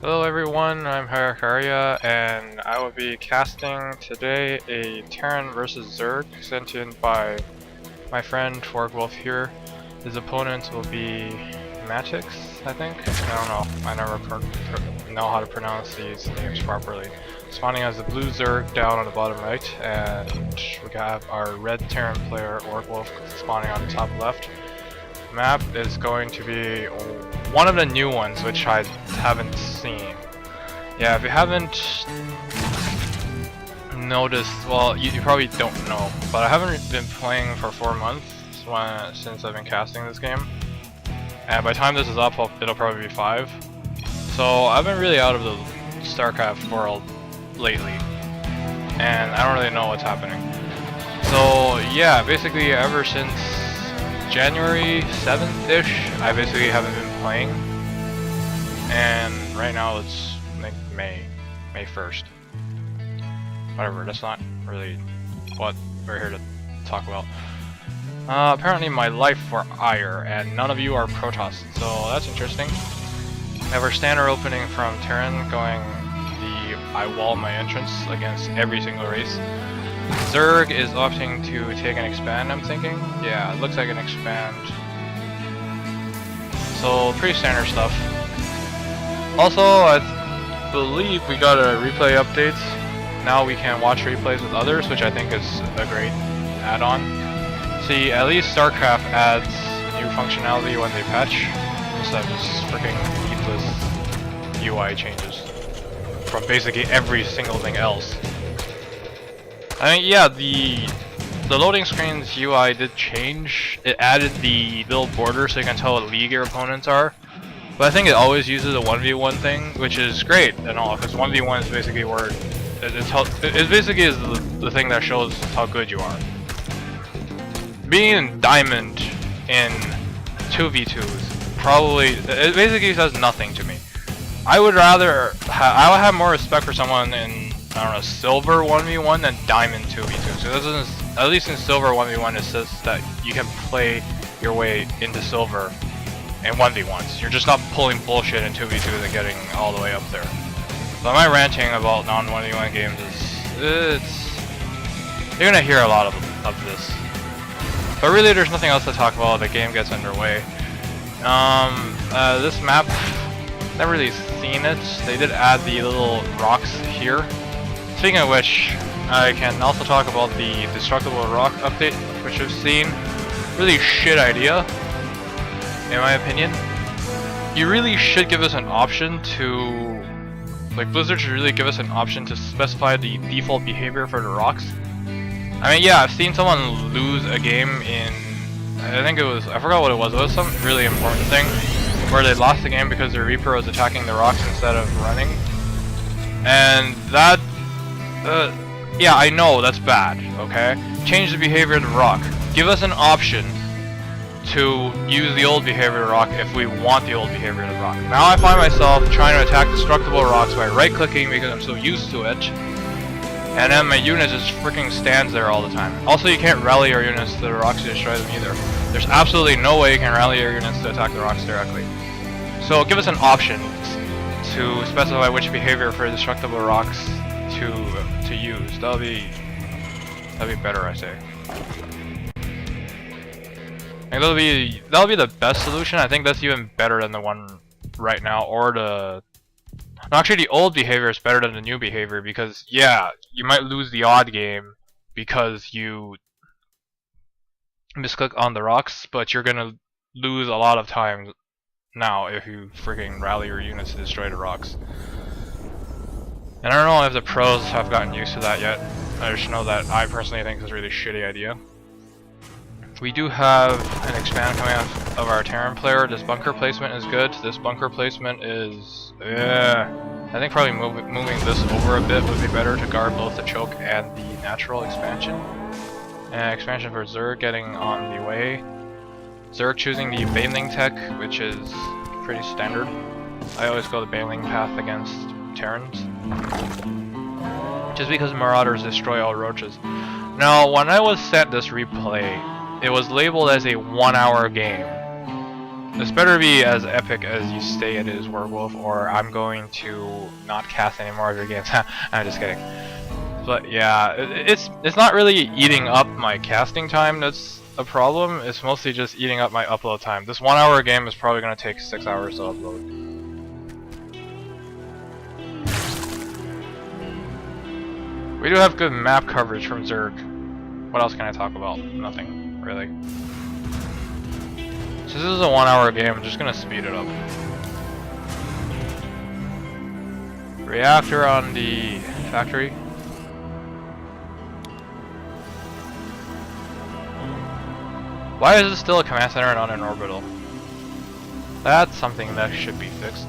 Hello everyone, I'm Harakaria, and I will be casting today a Terran vs Zerg sent in by my friend Wargwolf here. His opponent will be Matix, I think? I don't know, I never know how to pronounce these names properly. Spawning as the blue Zerg down on the bottom right, and we have our red Terran player Wargwolf spawning on the top left. Map is going to be one of the new ones which I haven't seen. Yeah, if you haven't noticed, well, you probably don't know, but I haven't been playing for 4 months since I've been casting this game, and by the time this is up, it'll probably be 5. So I've been really out of the StarCraft world lately, and I don't really know what's happening. So yeah, basically ever since January 7th-ish, I basically haven't been playing, and right now it's like May 1st. Whatever, that's not really what we're here to talk about. Apparently my life for Ire, and none of you are Protoss, so that's interesting. We have our standard opening from Terran going the I wall my entrance against every single race. Zerg is opting to take an expand, I'm thinking. Yeah, it looks like an expand. So, pretty standard stuff. Also, I believe we got a replay update. Now we can watch replays with others, which I think is a great add-on. See, at least StarCraft adds new functionality when they patch, instead of just freaking needless UI changes from basically every single thing else. I mean, yeah, the loading screen's UI did change. It added the little border so you can tell what league your opponents are. But I think it always uses a 1v1 thing, which is great and all, because 1v1 is basically where it basically is the thing that shows how good you are. Being in Diamond in 2v2 is probably, it basically says nothing to me. I would rather, I would have more respect for someone in, I don't know, Silver 1v1 than Diamond 2v2. So this is, at least in Silver 1v1, it says that you can play your way into Silver in 1v1s. You're just not pulling bullshit in 2v2s and getting all the way up there. But my ranting about non-1v1 games is, you're gonna hear a lot of this. But really, there's nothing else to talk about. The game gets underway. This map, never really seen it. They did add the little rocks here. Speaking of which, I can also talk about the Destructible Rock update, which I've seen. Really shit idea, in my opinion. You really should give us an option to, like, Blizzard should really give us an option to specify the default behavior for the rocks. I mean, yeah, I've seen someone lose a game in, I think it was, I forgot what it was some really important thing, where they lost the game because their Reaper was attacking the rocks instead of running. And that, yeah, I know that's bad, okay? Change the behavior of the rock. Give us an option to use the old behavior of the rock if we want the old behavior of the rock. Now I find myself trying to attack destructible rocks by right-clicking because I'm so used to it, and then my unit just freaking stands there all the time. Also, you can't rally your units to the rocks to destroy them either. There's absolutely no way you can rally your units to attack the rocks directly. So give us an option to specify which behavior for destructible rocks to use. That'll be better, I say. I think that'll be the best solution. I think that's even better than the one right now, or the. No, actually, the old behavior is better than the new behavior because, yeah, you might lose the odd game because you misclick on the rocks, but you're gonna lose a lot of time now if you freaking rally your units to destroy the rocks. And I don't know if the pros have gotten used to that yet. I just know that I personally think it's a really shitty idea. We do have an expand coming out of our Terran player. This bunker placement is good. This bunker placement is, I think probably moving this over a bit would be better to guard both the choke and the natural expansion. And expansion for Zerg getting on the way. Zerg choosing the Baneling tech, which is pretty standard. I always go the Baneling path against Terrans, just because Marauders destroy all roaches. Now, when I was sent this replay, it was labeled as a 1-hour game. This better be as epic as you say it is, Wargwolf, or I'm going to not cast any more of your games. I'm just kidding. But yeah, it's not really eating up my casting time that's a problem. It's mostly just eating up my upload time. This 1 hour game is probably going to take 6 hours to upload. We do have good map coverage from Zerg. What else can I talk about? Nothing, really. Since this is a 1 hour game, I'm just gonna speed it up. Reactor on the factory. Why is it still a command center and not an orbital? That's something that should be fixed.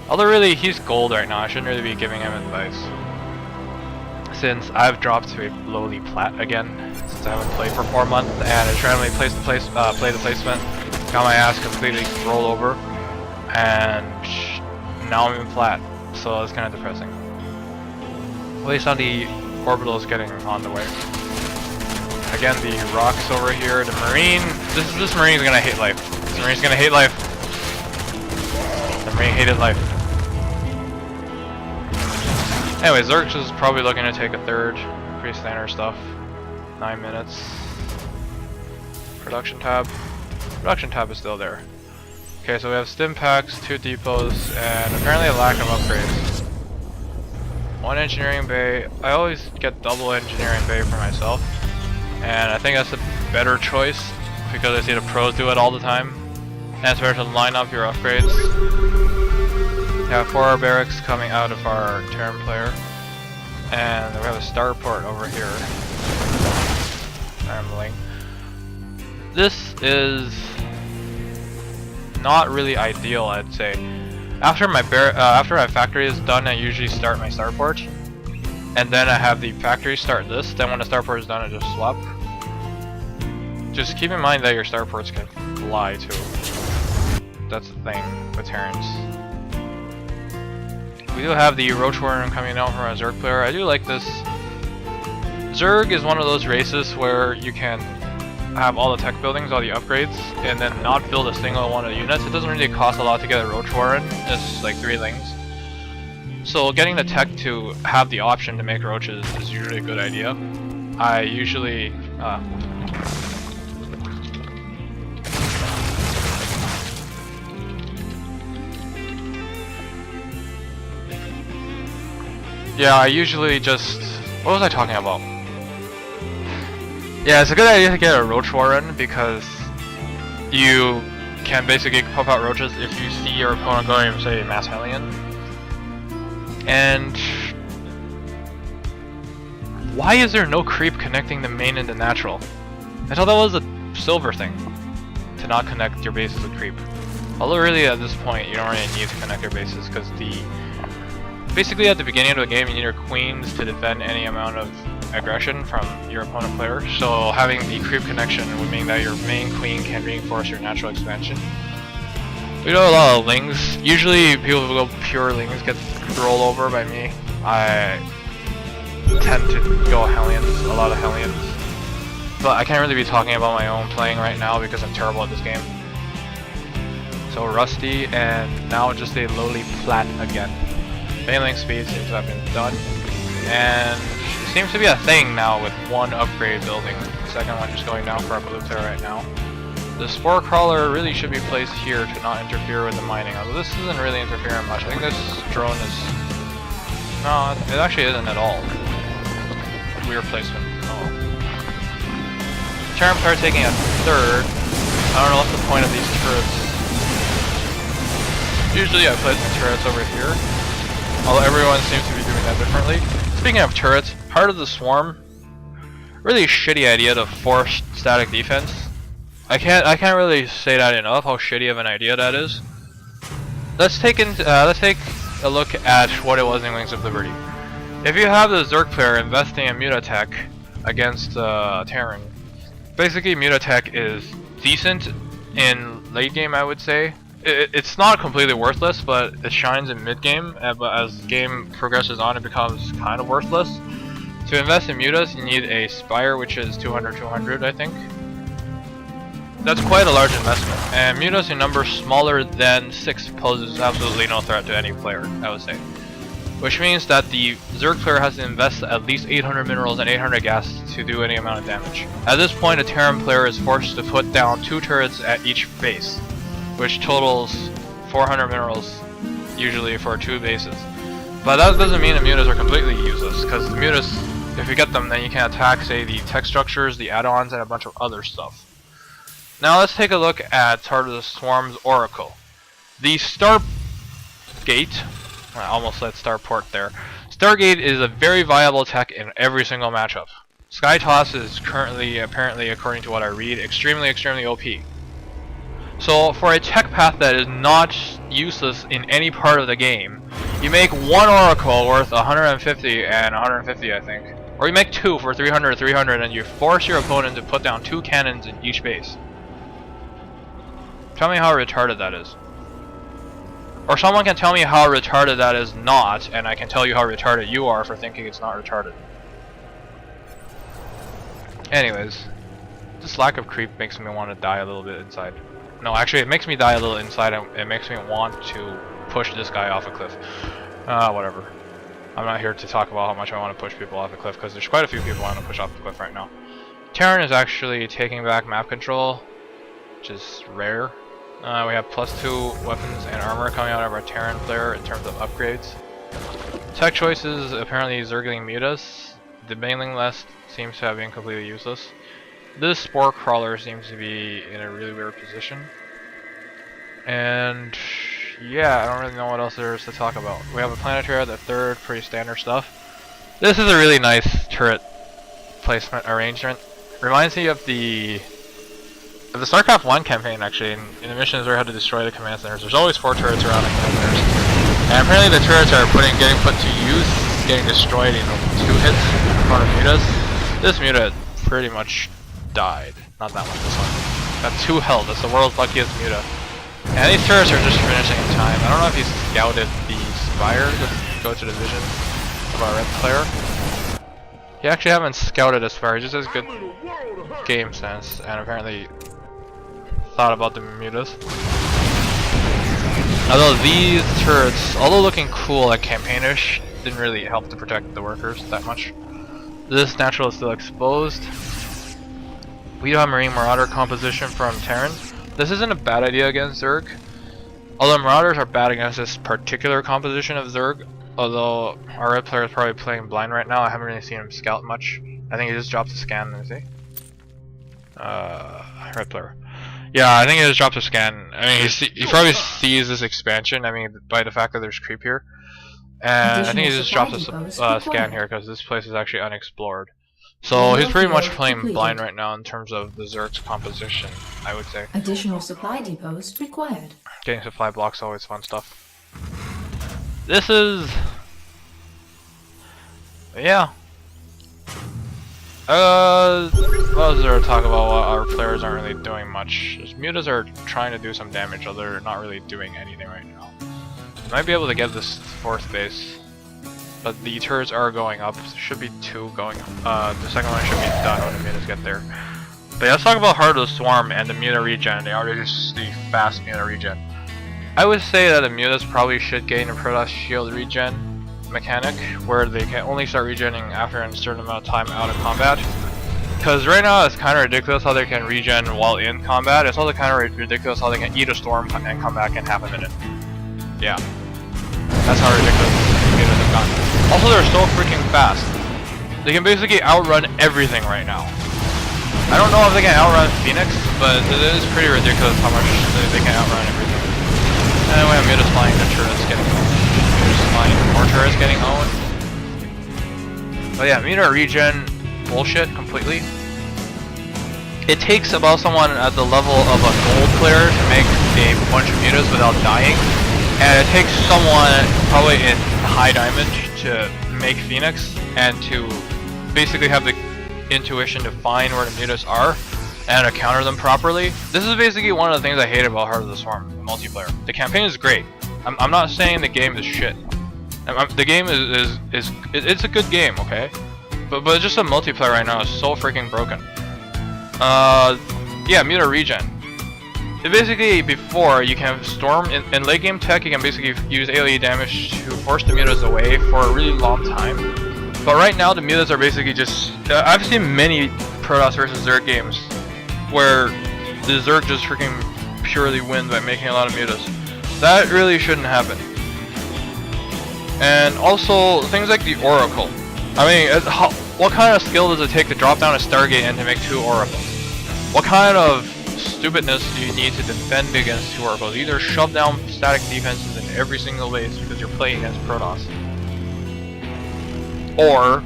Although really, he's gold right now, I shouldn't really be giving him advice. Since I've dropped to a lowly plat again, since I haven't played for 4 months, and I randomly play the placement, got my ass completely rolled over, and now I'm in plat, so it's kind of depressing. At least on the orbital is getting on the way. Again, the rocks over here, the marine. This marine is gonna hate life. This marine's gonna hate life. The marine hated life. Anyway, Zerg is probably looking to take a third. Pretty standard stuff. 9 minutes. Production tab. Production tab is still there. Okay, so we have stim packs, 2 depots, and apparently a lack of upgrades. 1 engineering bay. I always get double engineering bay for myself, and I think that's a better choice because I see the pros do it all the time. And it's better to line up your upgrades. We have 4 barracks coming out of our Terran player, and we have a starport over here. Rambling. This is not really ideal, I'd say. After my factory is done, I usually start my starport, and then I have the factory start this. Then when the starport is done, I just swap. Just keep in mind that your starports can fly too. That's the thing with Terrans. We do have the Roach Warren coming out from a Zerg player. I do like this. Zerg is one of those races where you can have all the tech buildings, all the upgrades, and then not build a single one of the units. It doesn't really cost a lot to get a Roach Warren. It's like 3 lings. So getting the tech to have the option to make roaches is usually a good idea. I usually just... What was I talking about? Yeah, it's a good idea to get a Roach Warren because you can basically pop out roaches if you see your opponent going, say, Mass Hellion. And... why is there no creep connecting the main and the natural? I thought that was a silver thing, to not connect your bases with creep. Although really at this point you don't really need to connect your bases because basically at the beginning of the game you need your queens to defend any amount of aggression from your opponent player. So having the creep connection would mean that your main queen can reinforce your natural expansion. We do a lot of lings. Usually people who go pure lings get rolled over by me. I tend to go Hellions, a lot of Hellions. But I can't really be talking about my own playing right now because I'm terrible at this game. So Rusty, and now just a lowly plat again. Failing speed seems to have been done, and it seems to be a thing now with 1 upgrade building. The second one just going down for a blue player right now. The Spore Crawler really should be placed here to not interfere with the mining, although this isn't really interfering much. I think this drone is... no, it actually isn't at all. Weird placement. Oh. Terran player taking a third. I don't know what's the point of these turrets. Usually I place my turrets over here, although everyone seems to be doing that differently. Speaking of turrets, part of the swarm, really shitty idea to force static defense. I can't really say that enough how shitty of an idea that is. Let's take a look at what it was in Wings of Liberty. If you have the Zerg player investing in Mutatech against Terran, basically Mutatech is decent in late game, I would say. It's not completely worthless, but it shines in mid game. But as game progresses on, it becomes kind of worthless. To invest in Mutas, you need a Spire, which is 200, I think. that's quite a large investment, and mutas in numbers smaller than 6 poses absolutely no threat to any player, I would say. Which means that the Zerg player has to invest at least 800 minerals and 800 gas to do any amount of damage. At this point, a Terran player is forced to put down 2 turrets at each base, which totals 400 minerals, usually for 2 bases. But that doesn't mean the mutas are completely useless, because the mutas, if you get them, then you can attack, say, the tech structures, the add-ons, and a bunch of other stuff. Now let's take a look at Heart of the Swarm's Oracle. The Stargate, I almost said Starport there. Stargate is a very viable tech in every single matchup. Sky Toss is currently, apparently, according to what I read, extremely OP. So for a tech path that is not useless in any part of the game, you make 1 Oracle worth 150 and 150, I think. Or you make 2 for 300, and you force your opponent to put down 2 cannons in each base. Tell me how retarded that is. Or someone can tell me how retarded that is not, and I can tell you how retarded you are for thinking it's not retarded. Anyways, this lack of creep makes me want to die a little bit inside. No, actually it makes me die a little inside, and it makes me want to push this guy off a cliff. Whatever. I'm not here to talk about how much I want to push people off the cliff, because there's quite a few people I want to push off the cliff right now. Terran is actually taking back map control, which is rare. We have +2 weapons and armor coming out of our Terran player in terms of upgrades. Tech choices, apparently Zergling mutas. The mailing list seems to have been completely useless. This Spore Crawler seems to be in a really weird position. And yeah, I don't really know what else there is to talk about. We have a Planetary at the 3rd, pretty standard stuff. This is a really nice turret placement arrangement. Reminds me of the StarCraft 1 campaign, actually, in the missions where you had to destroy the command centers. There's always 4 turrets around the command centers. And apparently the turrets are getting put to use, getting destroyed in 2 hits in front of mutas. This muta pretty much died. Not that one, this one. Got 2 health, that's the world's luckiest muta. And these turrets are just finishing in time. I don't know if he's scouted the Spire to go to the vision of our red player. He actually haven't scouted the Spire, he just has good game sense, and apparently thought about the mutas. Although these turrets, although looking cool and campaignish, didn't really help to protect the workers that much. This natural is still exposed. We do have Marine Marauder composition from Terran. This isn't a bad idea against Zerg. Although Marauders are bad against this particular composition of Zerg, although our red player is probably playing blind right now, I haven't really seen him scout much. I think he just dropped a scan, let me see. Red player. Yeah, I think he just dropped a scan. I mean, he probably sees this expansion, I mean, by the fact that there's creep here. And I think he just dropped a scan here because this place is actually unexplored. So he's pretty much playing blind right now in terms of the Zerg's composition, I would say. Additional supply depots required. Getting supply blocks is always fun stuff. This is... yeah. What was there to talk about? Our players aren't really doing much. Just mutas are trying to do some damage, although they're not really doing anything right now. Might be able to get this 4th base, but the turrets are going up. There should be 2 going up. The second one should be done when the mutas get there. But yeah, let's talk about Heart of the Swarm and the muta regen. They are just the fast muta regen. I would say that the mutas probably should gain a Protoss shield regen mechanic, where they can only start regenning after a certain amount of time out of combat. Because right now it's kind of ridiculous how they can regen while in combat. It's also kind of ridiculous how they can eat a storm and come back in half a minute. Yeah. That's how ridiculous mutas have gotten. Also, they're so freaking fast. They can basically outrun everything right now. I don't know if they can outrun Phoenix, but it is pretty ridiculous how much they can outrun everything. Anyway, I'm mutas flying, the turrets getting owned. Mutas flying, more turrets getting owned. But yeah, muta regen bullshit completely. It takes about someone at the level of a gold player to make a bunch of mutas without dying. And it takes someone probably in high diamond to make Phoenix and to basically have the intuition to find where the mutas are and to counter them properly. This is basically one of the things I hate about Heart of the Swarm multiplayer. The campaign is great. I'm not saying the game is shit. The game it's a good game, okay? But just the multiplayer right now is so freaking broken. Yeah, muta regen. basically before you can storm in late game tech, you can basically use AoE damage to force the mutas away for a really long time. But right now the mutas are basically just I've seen many Protoss versus Zerg games where the Zerg just freaking purely wins by making a lot of mutas. That really shouldn't happen. And also things like the Oracle. I mean, what kind of skill does it take to drop down a Stargate and to make 2 Oracles? What kind of stupidness do you need to defend against 2 Oracles? Either shove down static defenses in every single base because you're playing against Protoss, or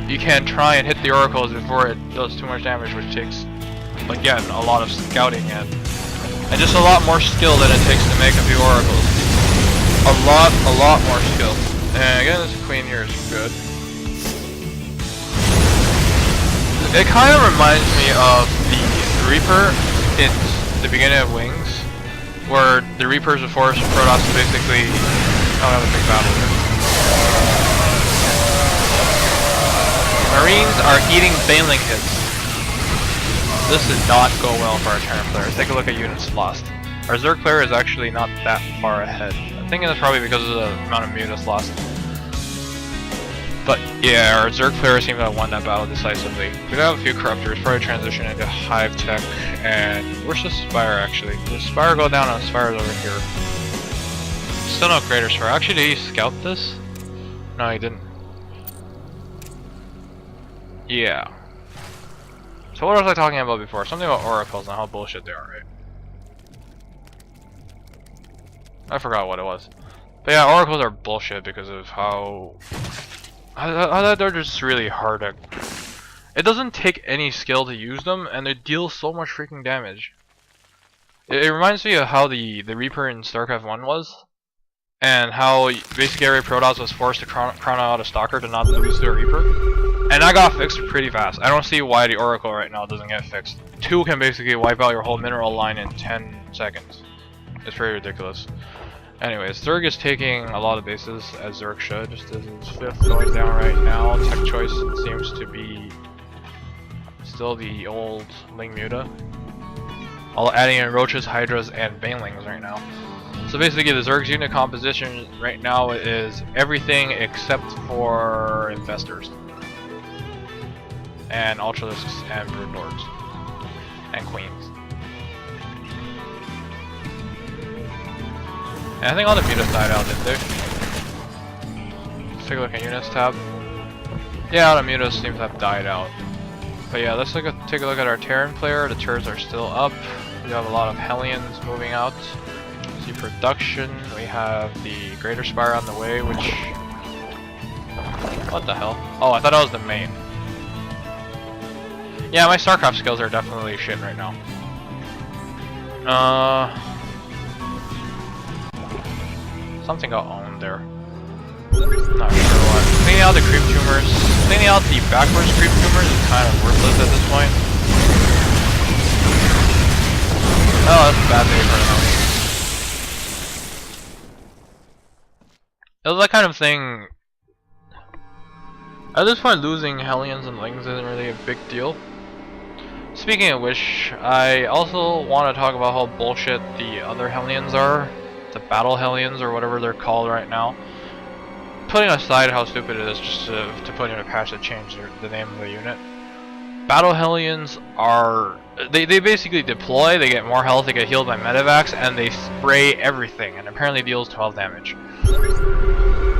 you can try and hit the Oracles before it does too much damage, which takes, again, a lot of scouting and just a lot more skill than it takes to make a few Oracles. A lot more skill. And again, this Queen here is good. It kind of reminds me of the Reaper in the beginning of Wings, where the Reapers would force Protoss to basically have a big battle here. Marines are eating Baneling hits. This did not go well for our Terran players. Take a look at units lost. Our Zerg player is actually not that far ahead. I'm thinking that's probably because of the amount of mutas lost. But yeah, our Zerg player seems to have won that battle decisively. We have a few Corruptors, probably transition into Hive Tech, and where's the Spire actually? Does Spire go down? On Spire's over here. Still no Greater Spire. Actually, did he scout this? No, he didn't. Yeah. So what was I talking about before? Something about Oracles and how bullshit they are, right? I forgot what it was. But yeah, Oracles are bullshit because of how they're just really hard to... It doesn't take any skill to use them, and they deal so much freaking damage. It reminds me of how the Reaper in StarCraft 1 was, and how basically every Protoss was forced to chrono out a Stalker to not lose to a Reaper. And that got fixed pretty fast. I don't see why the Oracle right now doesn't get fixed. 2 can basically wipe out your whole mineral line in 10 seconds. It's pretty ridiculous. Anyways, Zerg is taking a lot of bases, as Zerg should. Just as his 5th going down right now. Tech choice seems to be still the old Ling Muta. All adding in Roaches, Hydras, and Banelings right now. So basically the Zerg's unit composition right now is everything except for Infestors. And Ultralisks and Broodlords. And Queens. And I think all the mutas died out, didn't they? Let's take a look at units tab. Yeah, all the mutas seem to have died out. But yeah, let's take a look at our Terran player. The turrets are still up. We have a lot of Hellions moving out. See production. We have the Greater Spire on the way, which... What the hell? Oh, I thought that was the main. Yeah, my StarCraft skills are definitely shit right now. Something got owned there. Not sure what. Cleaning out the creep tumors. Cleaning out the backwards creep tumors is kind of worthless at this point. Oh, that's a bad day for them. It was that kind of thing. At this point, losing Hellions and Lings isn't really a big deal. Speaking of which, I also want to talk about how bullshit the other Hellions are. The Battle Hellions, or whatever they're called right now. Putting aside how stupid it is just to put in a patch that changed the name of the unit. Battle Hellions are... They basically deploy, they get more health, they get healed by medevacs, and they spray everything, and apparently deals 12 damage.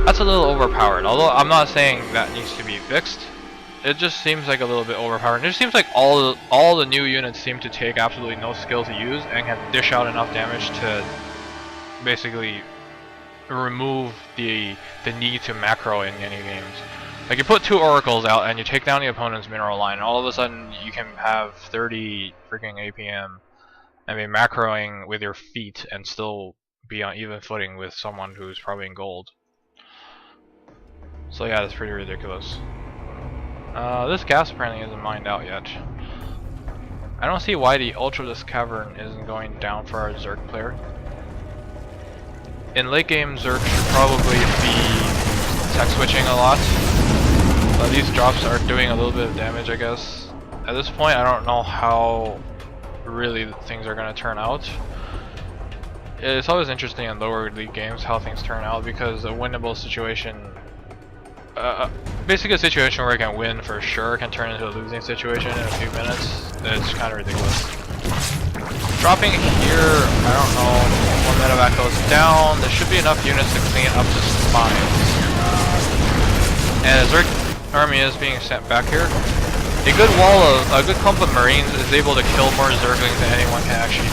That's a little overpowered, although I'm not saying that needs to be fixed. It just seems like a little bit overpowered. It just seems like all the new units seem to take absolutely no skill to use, and can dish out enough damage to basically remove the need to macro in any games. Like, you put 2 Oracles out and you take down the opponent's mineral line, and all of a sudden you can have 30 freaking APM and be macroing with your feet and still be on even footing with someone who's probably in gold. So yeah, that's pretty ridiculous. This gas apparently isn't mined out yet. I don't see why the Ultralisk Cavern isn't going down for our Zerg player. In late game, Zerg should probably be tech switching a lot. These drops are doing a little bit of damage, I guess. At this point, I don't know how really things are going to turn out. It's always interesting in lower league games how things turn out, because a winnable situation, basically a situation where I can win for sure, can turn into a losing situation in a few minutes. It's kind of ridiculous. Dropping here, I don't know, one medevac goes down. There should be enough units to clean up the spines. And a Zerg army is being sent back here. A good clump of Marines is able to kill more Zerglings than anyone can actually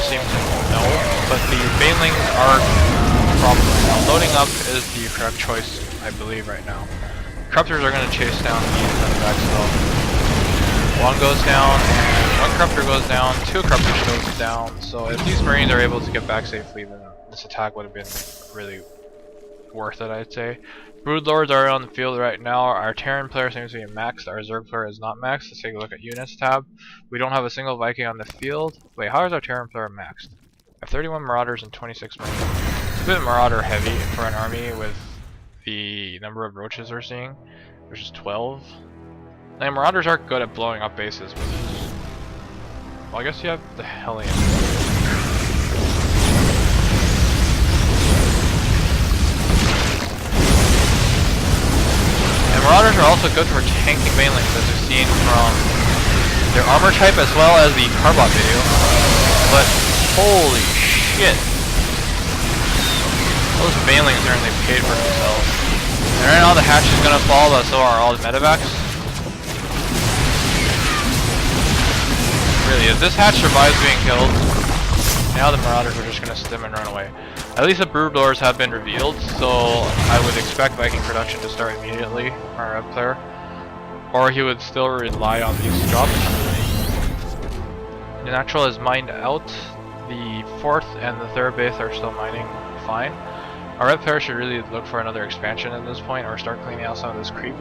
seem to know. But the Banelings are a problem right now. Loading up is the correct choice, I believe, right now. Corruptors are going to chase down these medevacs though. One goes down, and one Corruptor goes down, two Corruptors goes down. So if these Marines are able to get back safely, then this attack would have been really worth it, I'd say. Broodlords are on the field right now. Our Terran player seems to be maxed. Our Zerg player is not maxed. Let's take a look at units tab. We don't have a single Viking on the field. Wait, how is our Terran player maxed? I have 31 Marauders and 26 Marines. It's a bit Marauder heavy for an army with the number of roaches we're seeing, which is 12. And Marauders are good at blowing up bases, which is... Well, I guess you have the Hellion. And Marauders are also good for tanking Banelings, as we've seen from their armor type as well as the Carbot video. But holy shit! Those Banelings certainly paid for themselves. And right now the hatch is gonna fall, but so are all the medevacs. Really, if this hatch survives being killed, now the Marauders are just gonna stim and run away. At least the Broodlords have been revealed, so I would expect Viking production to start immediately from our red player. Or he would still rely on these drops. The natural is mined out. The 4th and the 3rd base are still mining fine. Our red player should really look for another expansion at this point, or start cleaning out some of this creep.